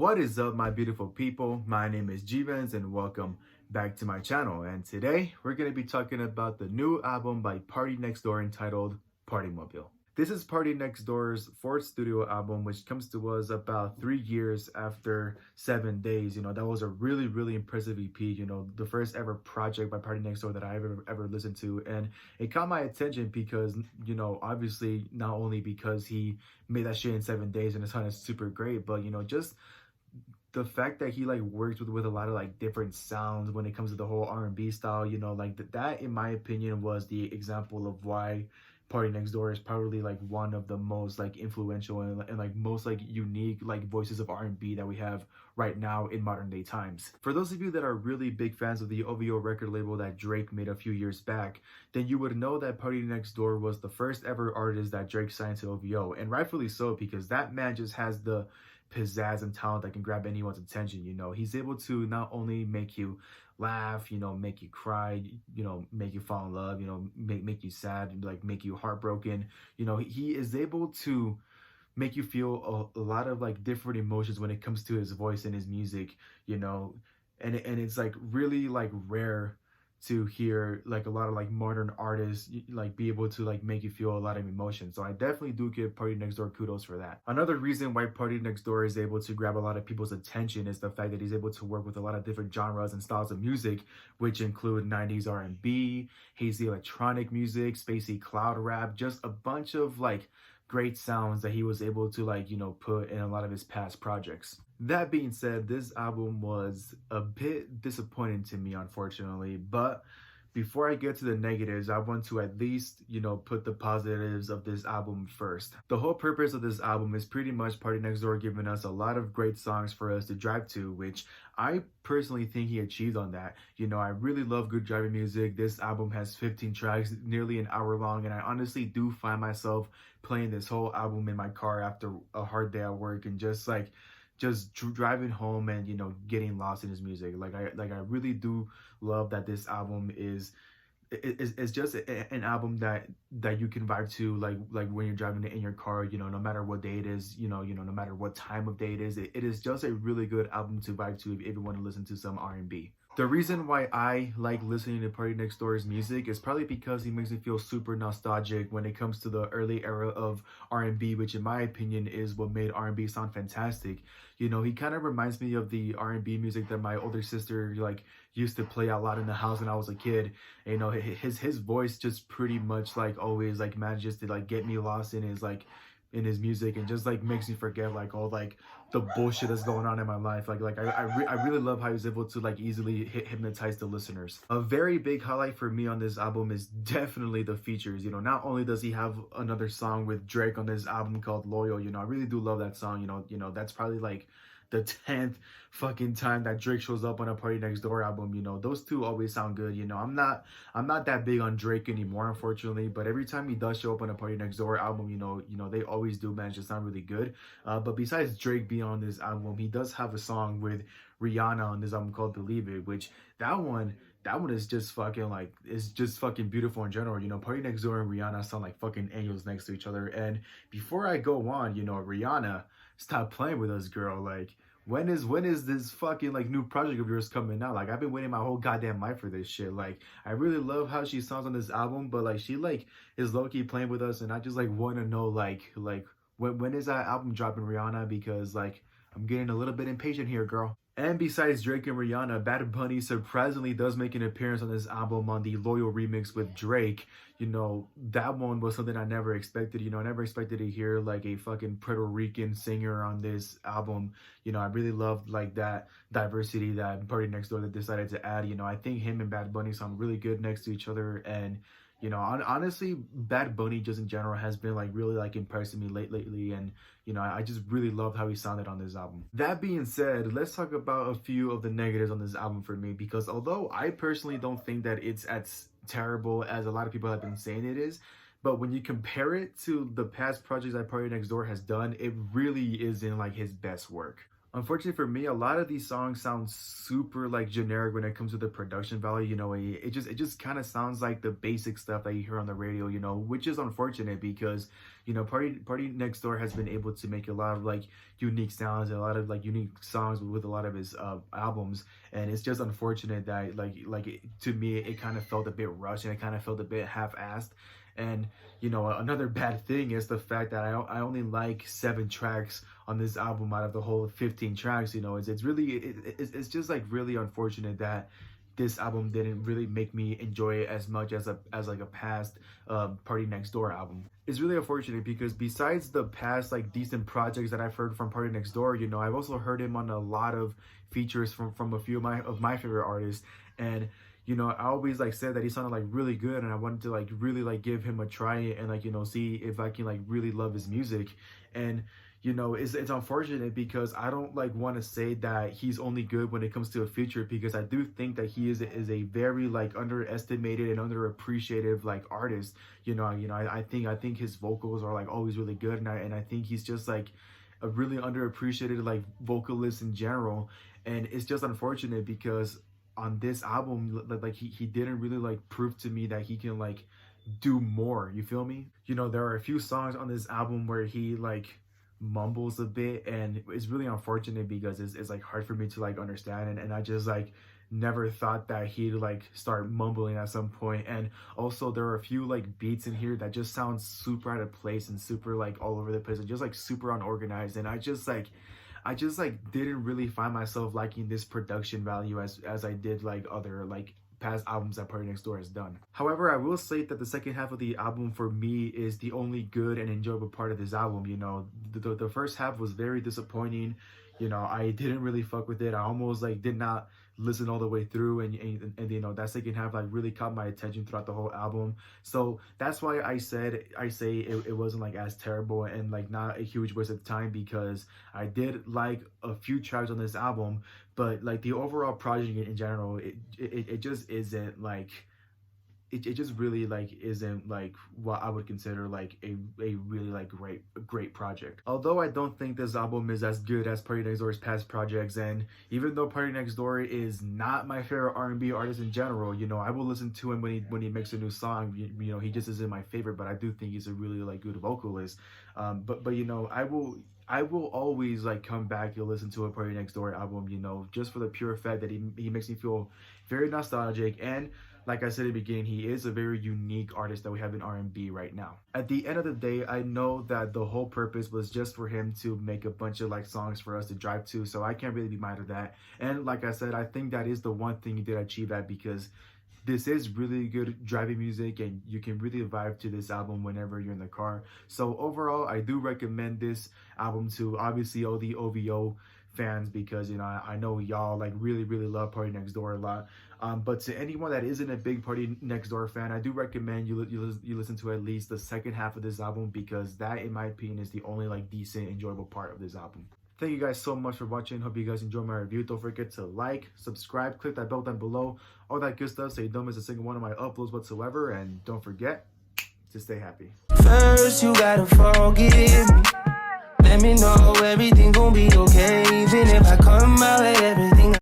What is up, my beautiful people? My name is G-Vans and welcome back to my channel. And today we're going to be talking about the new album by PARTYNEXTDOOR entitled PARTYMOBILE. This is PARTYNEXTDOOR's fourth studio album, which comes to us about 3 years after 7 Days. That was a really impressive EP. The first ever project by PARTYNEXTDOOR that I ever listened to, and it caught my attention because obviously not only because he made that shit in 7 days and it sounded super great, but just the fact that he works with a lot of different sounds when it comes to the whole R&B style, that in my opinion was the example of why PARTYNEXTDOOR is probably one of the most influential and most unique voices of R&B that we have right now in modern day times. For those of you that are really big fans of the OVO record label that Drake made a few years back, then you would know that PARTYNEXTDOOR was the first ever artist that Drake signed to OVO, and rightfully so, because that man just has the pizzazz and talent that can grab anyone's attention. He's able to not only make you laugh, make you cry, make you fall in love, make you sad, make you heartbroken. He is able to make you feel a lot of different emotions when it comes to his voice and his music, and it's really rare to hear a lot of modern artists be able to make you feel a lot of emotion. So I definitely do give PARTYNEXTDOOR kudos for that. Another reason why PARTYNEXTDOOR is able to grab a lot of people's attention is the fact that he's able to work with a lot of different genres and styles of music, which include 90s R&B, hazy electronic music, spacey cloud rap, just a bunch of great sounds that he was able to put in a lot of his past projects. That being said, this album was a bit disappointing to me, unfortunately, but before I get to the negatives, I want to at least, put the positives of this album first. The whole purpose of this album is pretty much PARTYNEXTDOOR giving us a lot of great songs for us to drive to, which I personally think he achieved on that. I really love good driving music. This album has 15 tracks, nearly an hour long, and I honestly do find myself playing this whole album in my car after a hard day at work and just driving home and getting lost in his music. I really do love that this album is just an album that you can vibe to when you're driving it in your car, no matter what day it is, no matter what time of day it is. It is just a really good album to vibe to if you want to listen to some R&B. The reason why I like listening to PARTYNEXTDOOR's music is probably because he makes me feel super nostalgic when it comes to the early era of R&B, which in my opinion is what made R&B sound fantastic. He kind of reminds me of the R&B music that my older sister used to play a lot in the house when I was a kid. And, his voice just pretty much always manages to get me lost in his music and just makes me forget all the bullshit that's going on in my life. I really love how he's able to easily hypnotize the listeners. A very big highlight for me on this album is definitely the features. Not only does he have another song with Drake on this album called Loyal, I really do love that song. That's probably the 10th fucking time that Drake shows up on a PARTYNEXTDOOR album. Those two always sound good. I'm not that big on Drake anymore, unfortunately, but every time he does show up on a PARTYNEXTDOOR album, they always do manage to sound really good. But besides Drake being on this album, he does have a song with Rihanna on this album called Believe It, which that one is just fucking it's just fucking beautiful in general. PARTYNEXTDOOR and Rihanna sound like fucking angels next to each other. And before I go on, Rihanna, stop playing with us, girl. When is this fucking new project of yours coming out? I've been waiting my whole goddamn life for this shit. I really love how she sounds on this album, but she is low-key playing with us, and I just want to know when is that album dropping, Rihanna? Because I'm getting a little bit impatient here, girl. And besides Drake and Rihanna, Bad Bunny surprisingly does make an appearance on this album on the Loyal remix with Drake. That one was something I never expected. I never expected to hear a fucking Puerto Rican singer on this album. I really loved that diversity that PARTYNEXTDOOR decided to add. I think him and Bad Bunny sound really good next to each other, and honestly, Bad Bunny just in general has been really impressing me lately, and I just really loved how he sounded on this album. That being said, let's talk about a few of the negatives on this album for me, because although I personally don't think that it's as terrible as a lot of people have been saying it is, but when you compare it to the past projects that PARTYNEXTDOOR has done, it really isn't his best work. Unfortunately for me, a lot of these songs sound super like generic when it comes to the production value. It just kind of sounds like the basic stuff that you hear on the radio. Which is unfortunate because Party Next Door has been able to make a lot of like unique sounds and a lot of like unique songs with a lot of his albums, and it's just unfortunate that to me it kind of felt a bit rushed and it kind of felt a bit half-assed. And another bad thing is the fact that I only like 7 tracks on this album out of the whole 15 tracks. It's just like really unfortunate that this album didn't really make me enjoy it as much as like a past Party Next Door album. It's really unfortunate because besides the past like decent projects that I've heard from Party Next Door, I've also heard him on a lot of features from a few of my favorite artists. And I always like said that he sounded like really good, and I wanted to like really like give him a try and like see if I can like really love his music. And it's unfortunate because I don't like want to say that he's only good when it comes to a feature, because I do think that he is a very like underestimated and underappreciated like artist. I think his vocals are like always really good, and I think he's just like a really underappreciated like vocalist in general. And it's just unfortunate because on this album, like he didn't really like prove to me that he can like do more. You feel me? There are a few songs on this album where he like mumbles a bit, and it's really unfortunate because it's like hard for me to like understand, and I just like never thought that he'd like start mumbling at some point. And also there are a few like beats in here that just sound super out of place and super like all over the place and just like super unorganized, and I just didn't really find myself liking this production value as I did like other like past albums that Party Next Door has done. However, I will say that the second half of the album for me is the only good and enjoyable part of this album. The first half was very disappointing. I didn't really fuck with it. I almost like did not listen all the way through, and that second half like really caught my attention throughout the whole album. So that's why I say it wasn't like as terrible and like not a huge waste of time, because I did like a few tracks on this album, but like the overall project in general, it just isn't like it just really like isn't like what I would consider like a really like great project. Although I don't think this album is as good as Party Next Door's past projects, and even though Party Next Door is not my favorite R&B artist in general, I will listen to him when he makes a new song. He just isn't my favorite, but I do think he's a really like good vocalist. But I will always like come back and listen to a Party Next Door album, just for the pure fact that he makes me feel very nostalgic. And like I said at the beginning, he is a very unique artist that we have in R&B right now. At the end of the day, I know that the whole purpose was just for him to make a bunch of like songs for us to drive to, so I can't really be mad at that. And like I said, I think that is the one thing he did achieve that, because this is really good driving music and you can really vibe to this album whenever you're in the car. So overall, I do recommend this album to obviously all the OVO fans, because I know y'all like really love Party Next Door a lot. But to anyone that isn't a big Party Next Door fan, I do recommend you listen to at least the second half of this album, because that, in my opinion, is the only like decent, enjoyable part of this album. Thank you guys so much for watching. Hope you guys enjoyed my review. Don't forget to like, subscribe, click that bell down below, all that good stuff so you don't miss a single one of my uploads whatsoever. And don't forget to stay happy. First you gotta forgive me. Let me know everything gon' be okay, even if I come out with everything